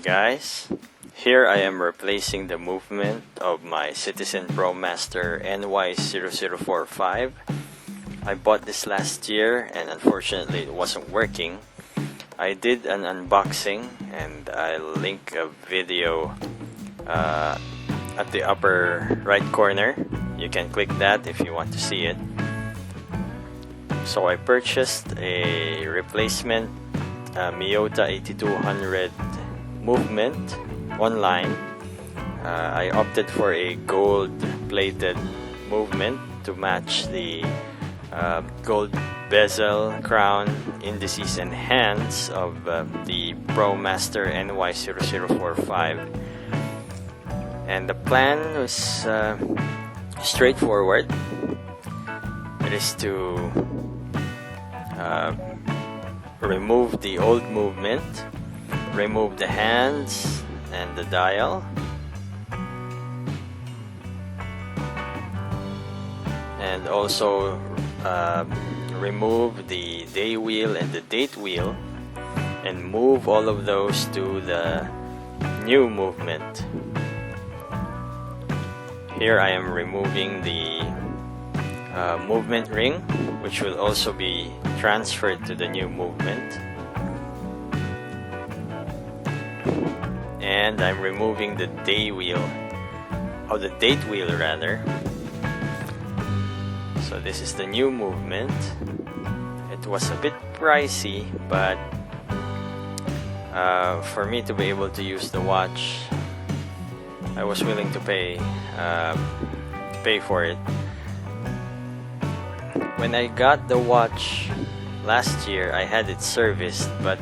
guys, here I am replacing the movement of my Citizen Promaster NY0045. I bought this last year and unfortunately it wasn't working. I did an unboxing and I'll link a video at the upper right corner. You can click that if you want to see it. So I purchased a replacement Miyota 8200 movement online. I opted for a gold plated movement to match the gold bezel, crown, indices, and hands of the Promaster NY0045. And the plan was straightforward. It is to remove the old movement, remove the hands and the dial, and also remove the day wheel and the date wheel and move all of those to the new movement. Here I am removing the movement ring, which will also be transferred to the new movement, and I'm removing the day wheel, or the date wheel rather. So this is the new movement. It was a bit pricey, but for me to be able to use the watch, I was willing to pay for it. When I got the watch last year, I had it serviced, but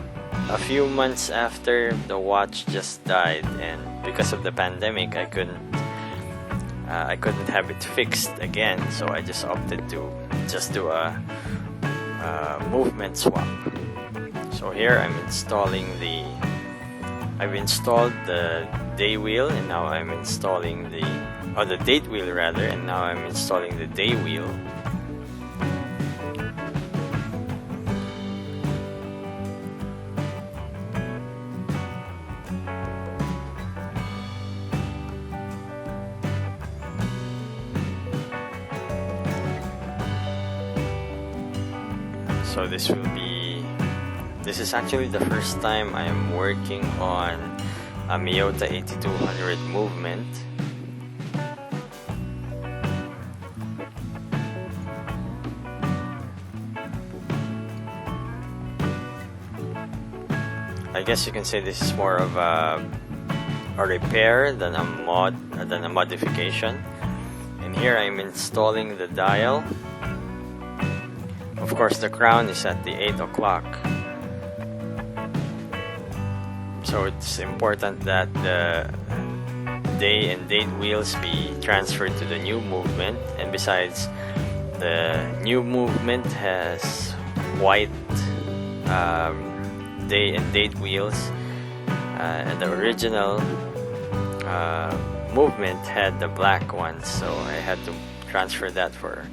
a few months after, the watch just died, and because of the pandemic, I couldn't have it fixed again. So I just opted to just do a movement swap. So here I've installed the day wheel, and now I'm installing the date wheel rather, and now I'm installing the day wheel. So this is actually the first time I am working on a Miyota 8200 movement. I guess you can say this is more of a repair than a modification. And here I'm installing the dial. Of course, the crown is at the 8 o'clock. So it's important that the day and date wheels be transferred to the new movement. And besides, the new movement has white day and date wheels, and the original movement had the black ones. So I had to transfer that for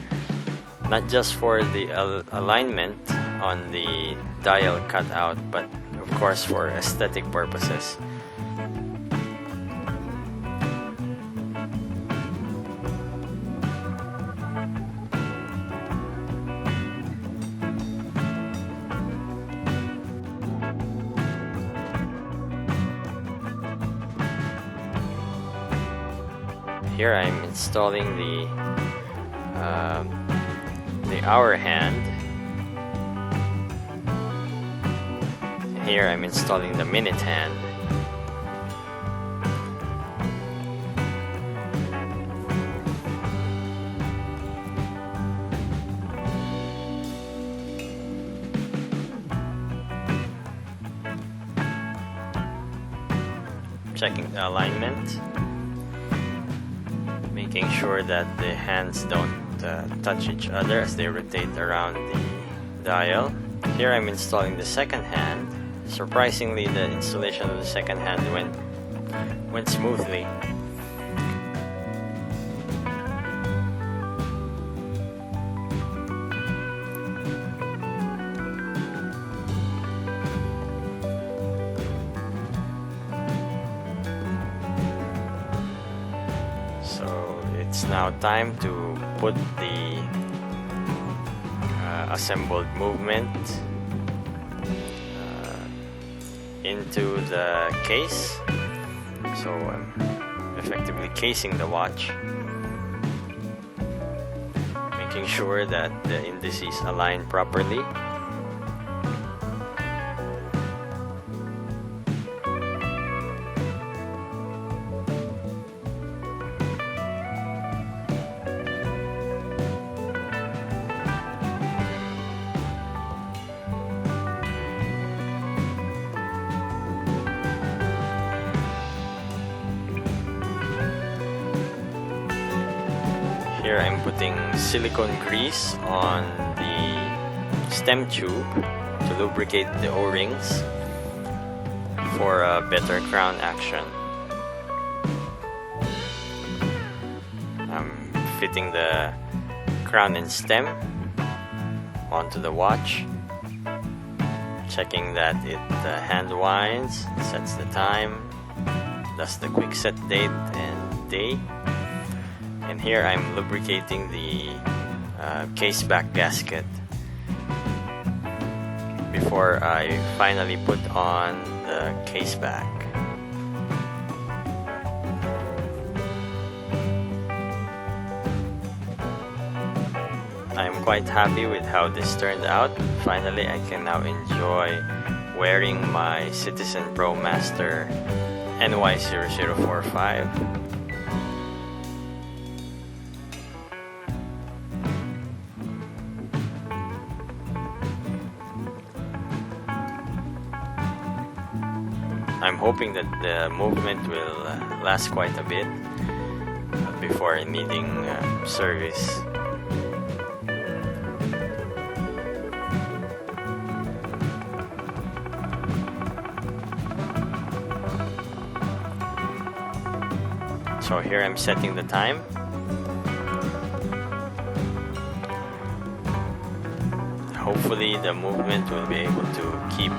not just for the alignment on the dial cutout, but of course for aesthetic purposes. Here I'm installing the hour hand. Here I'm installing the minute hand. Checking the alignment, making sure that the hands don't touch each other as they rotate around the dial. Here I'm installing the second hand. Surprisingly, the installation of the second hand went smoothly. it's now time to put the assembled movement into the case. So I'm effectively casing the watch, making sure that the indices align properly. Here I'm putting silicone grease on the stem tube to lubricate the O-rings for a better crown action. I'm fitting the crown and stem onto the watch, checking that the hand winds, sets the time, does the quick set date and day. And here I'm lubricating the case back gasket before I finally put on the case back. I'm quite happy with how this turned out. Finally, I can now enjoy wearing my Citizen Promaster NY0045. I'm hoping that the movement will last quite a bit before needing service. So here I'm setting the time. Hopefully the movement will be able to keep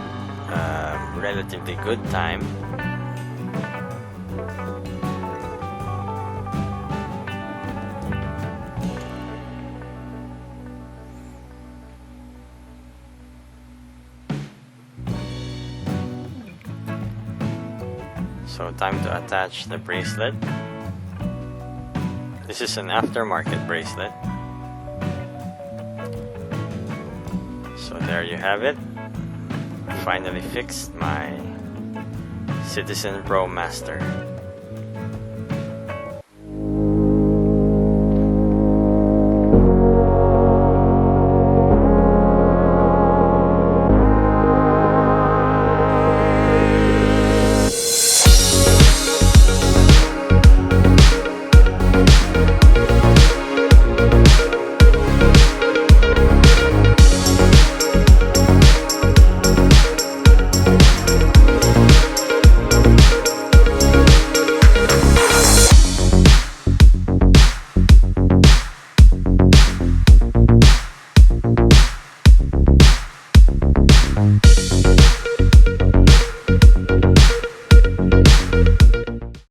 relatively good time. So time to attach the bracelet. This is an aftermarket bracelet. So there you have it. Finally fixed my Citizen Promaster.